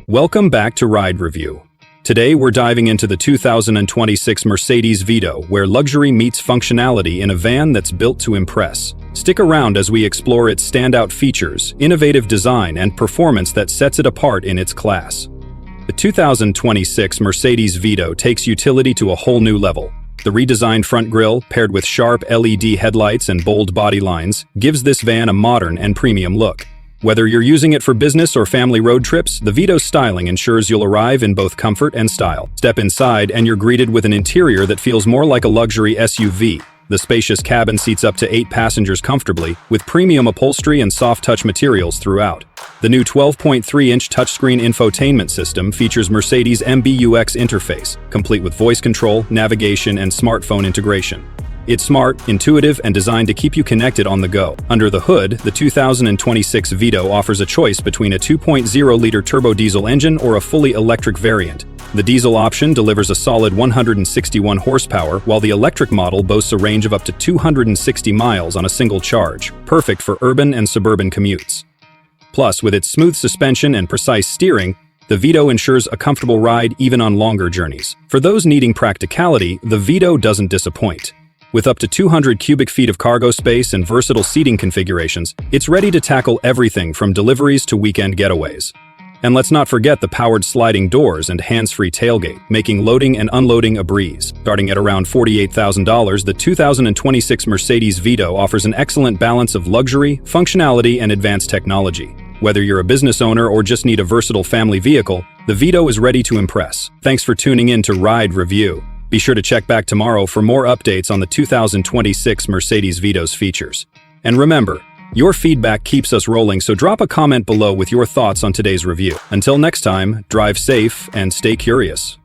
Welcome back to Ride Review. Today we're diving into the 2026 Mercedes Vito, where luxury meets functionality in a van that's built to impress. Stick around as we explore its standout features, innovative design, and performance that sets it apart in its class. The 2026 Mercedes Vito takes utility to a whole new level. The redesigned front grille, paired with sharp LED headlights and bold body lines, gives this van a modern and premium look. Whether you're using it for business or family road trips, the Vito's styling ensures you'll arrive in both comfort and style. Step inside and you're greeted with an interior that feels more like a luxury SUV. The spacious cabin seats up to 8 passengers comfortably, with premium upholstery and soft-touch materials throughout. The new 12.3-inch touchscreen infotainment system features Mercedes' MBUX interface, complete with voice control, navigation, and smartphone integration. It's smart, intuitive, and designed to keep you connected on the go. Under the hood, the 2026 Vito offers a choice between a 2.0-liter turbo diesel engine or a fully electric variant. The diesel option delivers a solid 161 horsepower, while the electric model boasts a range of up to 260 miles on a single charge, perfect for urban and suburban commutes. Plus, with its smooth suspension and precise steering, the Vito ensures a comfortable ride even on longer journeys. For those needing practicality, the Vito doesn't disappoint. With up to 200 cubic feet of cargo space and versatile seating configurations, it's ready to tackle everything from deliveries to weekend getaways. And let's not forget the powered sliding doors and hands-free tailgate, making loading and unloading a breeze. Starting at around $48,000, the 2026 Mercedes Vito offers an excellent balance of luxury, functionality, and advanced technology. Whether you're a business owner or just need a versatile family vehicle, the Vito is ready to impress. Thanks for tuning in to Ride Review. Be sure to check back tomorrow for more updates on the 2026 Mercedes Vito's features. And remember, your feedback keeps us rolling, so drop a comment below with your thoughts on today's review. Until next time, drive safe and stay curious.